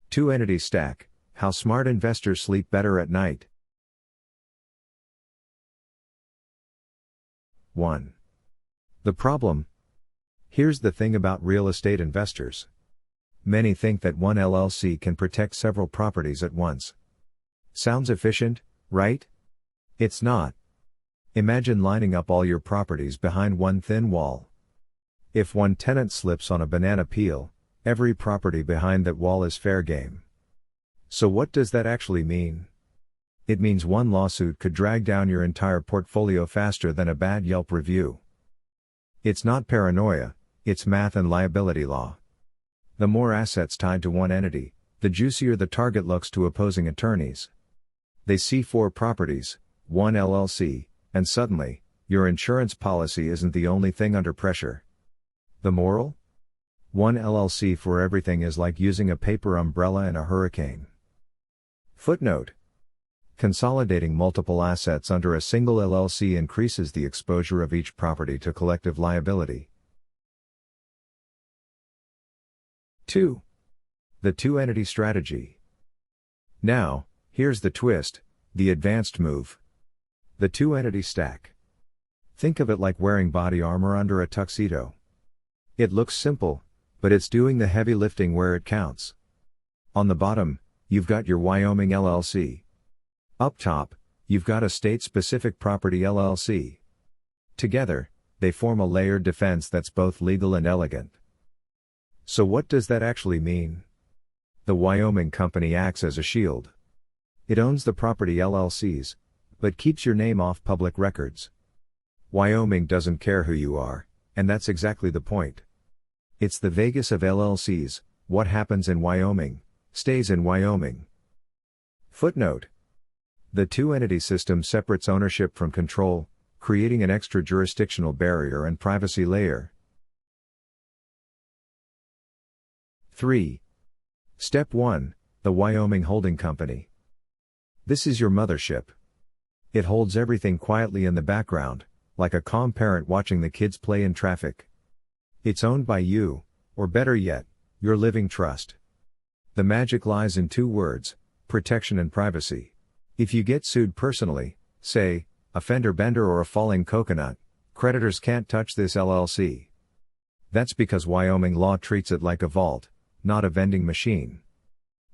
Two-entity stack, how smart investors sleep better at night. 1. The problem. Here's the thing about real estate investors. Many think that one LLC can protect several properties at once. Sounds efficient, right? It's not. Imagine lining up all your properties behind one thin wall. If one tenant slips on a banana peel, every property behind that wall is fair game. So what does that actually mean? It means one lawsuit could drag down your entire portfolio faster than a bad Yelp review. It's not paranoia, it's math and liability law. The more assets tied to one entity, the juicier the target looks to opposing attorneys. They see 4 properties, one LLC, and suddenly, your insurance policy isn't the only thing under pressure. The moral? One LLC for everything is like using a paper umbrella in a hurricane. Footnote. Consolidating multiple assets under a single LLC increases the exposure of each property to collective liability. 2. The two-entity strategy. Now, here's the twist, the advanced move. The two-entity stack. Think of it like wearing body armor under a tuxedo. It looks simple, but it's doing the heavy lifting where it counts. On the bottom, you've got your Wyoming LLC. Up top, you've got a state-specific property LLC. Together, they form a layered defense that's both legal and elegant. So what does that actually mean? The Wyoming company acts as a shield. It owns the property LLCs, but keeps your name off public records. Wyoming doesn't care who you are, and that's exactly the point. It's the Vegas of LLCs, what happens in Wyoming, stays in Wyoming. Footnote. The two-entity system separates ownership from control, creating an extra jurisdictional barrier and privacy layer. 3. Step 1, the Wyoming Holding Company. This is your mothership. It holds everything quietly in the background, like a calm parent watching the kids play in traffic. It's owned by you, or better yet, your living trust. The magic lies in 2 words, protection and privacy. If you get sued personally, say, a fender bender or a falling coconut, creditors can't touch this LLC. That's because Wyoming law treats it like a vault, not a vending machine.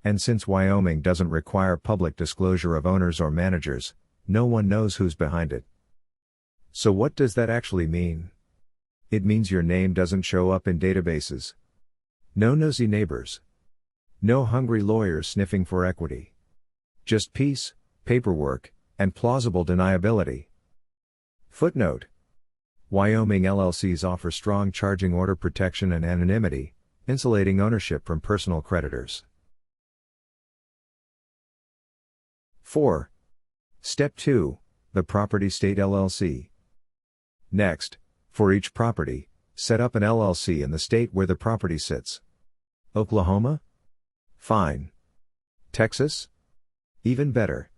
And since Wyoming doesn't require public disclosure of owners or managers, no one knows who's behind it. So what does that actually mean? It means your name doesn't show up in databases. No nosy neighbors. No hungry lawyers sniffing for equity. Just peace, paperwork, and plausible deniability. Footnote. Wyoming LLCs offer strong charging order protection and anonymity, insulating ownership from personal creditors. 4. Step 2, the Property State LLC. Next, for each property, set up an LLC in the state where the property sits. Oklahoma? Fine. Texas? Even better.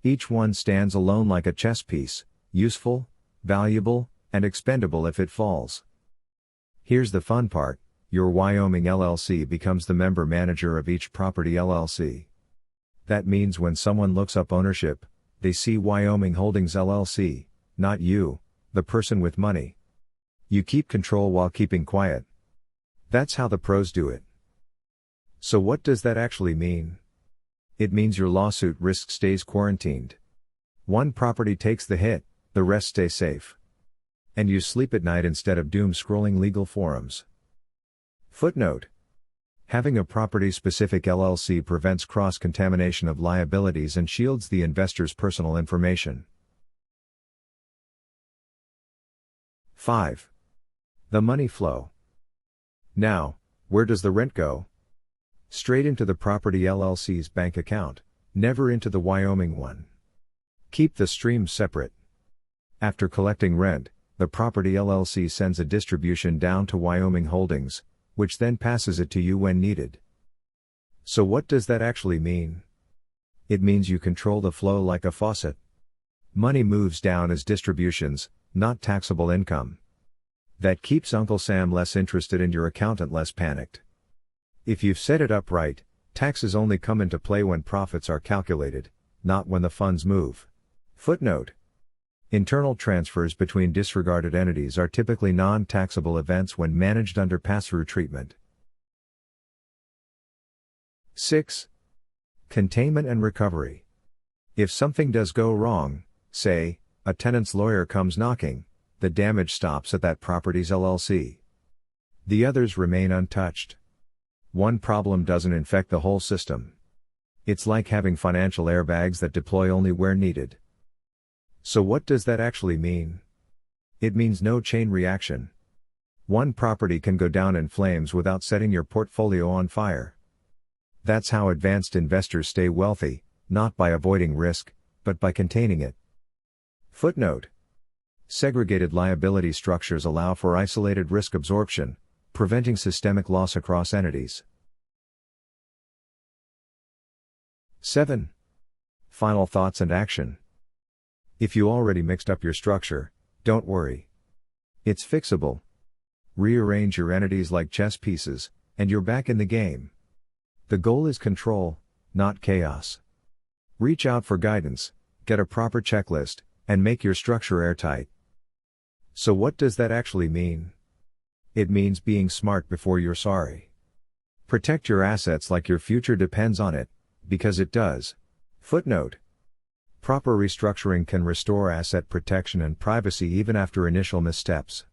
Each one stands alone like a chess piece, useful, valuable, and expendable if it falls. Here's the fun part, your Wyoming LLC becomes the member manager of each property LLC. That means when someone looks up ownership, they see Wyoming Holdings LLC, not you, the person with money. You keep control while keeping quiet. That's how the pros do it. So what does that actually mean? It means your lawsuit risk stays quarantined. One property takes the hit, the rest stay safe. And you sleep at night instead of doom scrolling legal forums. Footnote. Having a property-specific LLC prevents cross-contamination of liabilities and shields the investor's personal information. 5. The money flow. Now, where does the rent go? Straight into the property LLC's bank account, never into the Wyoming one. Keep the streams separate. After collecting rent, the property LLC sends a distribution down to Wyoming Holdings, which then passes it to you when needed. So what does that actually mean? It means you control the flow like a faucet. Money moves down as distributions, not taxable income. That keeps Uncle Sam less interested and your accountant less panicked. If you've set it up right, Taxes only come into play when profits are calculated, not when the funds move. Footnote. Internal transfers between disregarded entities are typically non-taxable events when managed under pass-through treatment. 6. Containment and recovery. If something does go wrong, say, a tenant's lawyer comes knocking, the damage stops at that property's LLC. The others remain untouched. One problem doesn't infect the whole system. It's like having financial airbags that deploy only where needed. So what does that actually mean? It means no chain reaction. One property can go down in flames without setting your portfolio on fire. That's how advanced investors stay wealthy, not by avoiding risk, but by containing it. Footnote. Segregated liability structures allow for isolated risk absorption, preventing systemic loss across entities. 7. Final thoughts and action. If you already mixed up your structure, don't worry. It's fixable. Rearrange your entities like chess pieces, and you're back in the game. The goal is control, not chaos. Reach out for guidance, get a proper checklist, and make your structure airtight. So what does that actually mean? It means being smart before you're sorry. Protect your assets like your future depends on it, because it does. Footnote. Proper restructuring can restore asset protection and privacy even after initial missteps.